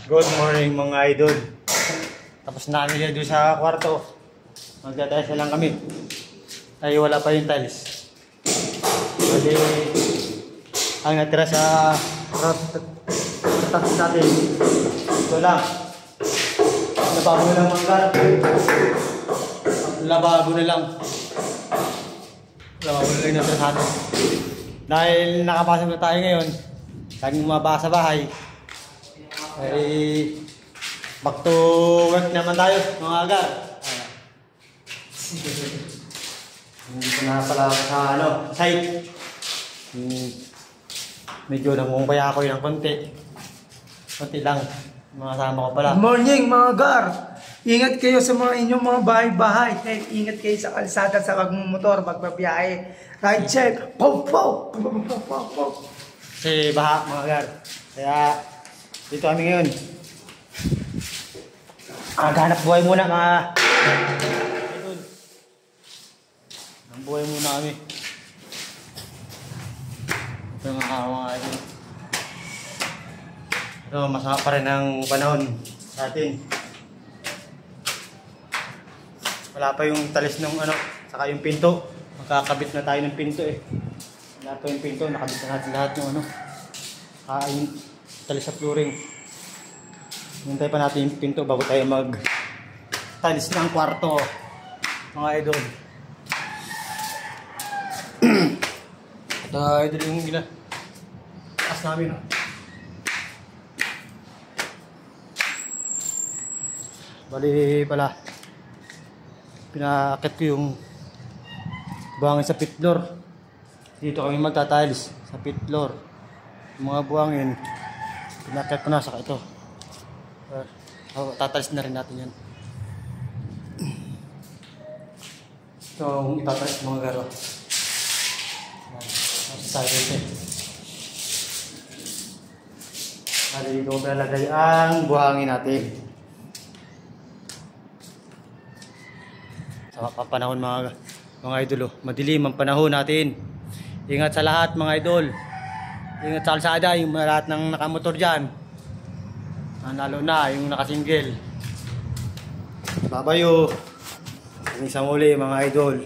Good morning mga idol. Tapos na kami doon sa kwarto. Magtatiles na lang kami. Ay wala pa yung tiles. Kasi ang natira sa tapos natin. Ito lang. Lababo na lang mga gar. Lababo na lang. Lababo na lang natira sa atin. Dahil nakapasok na tayo ngayon. Laging mabasa bahay. Ay back to work naman tayo mga agar. Hindi na pala sa site. Medyo namumukaya ako ng konti lang. Mga kasama ko pala. Good morning mga gar. Ingat kayo sa mga inyong mga bahay-bahay. Ingat kayo sa kalsada sa pagmumotor, magbabiyahe. Ride check. Pow pow. Kasi baha mga agar. Kaya dito kami ngayon. Maghanap buhay muna mga idol. Ang buhay muna kami. Ito mga idol. Ito masama pa rin ang panahon sa atin. Wala pa yung talis ng saka yung pinto. Magkakabit na tayo ng pinto eh. Wala pa yung pinto, nakabit na natin lahat yung yung talis sa flooring. Hintay pa natin yung pinto bago tayo mag-tiles ng kwarto mga idol. Ito idol yung taas namin. Bali pala pinakit ko yung buhangin sa pit floor. Dito kami magta-tiles sa pit floor. Yung mga buhangin pinakit ko na saka ito. Tatalis na rin natin yan. Itong itatalis mga garo. Dito ko pinalagay ang buhangin natin. Sa panahon mga idol, madilim ang panahon natin. Ingat sa lahat mga idol. Ingat sa kalsada, yung lahat ng nakamotor dyan. Lalo na yung nakasingle. Babayo. Hanggang sa muli mga idol.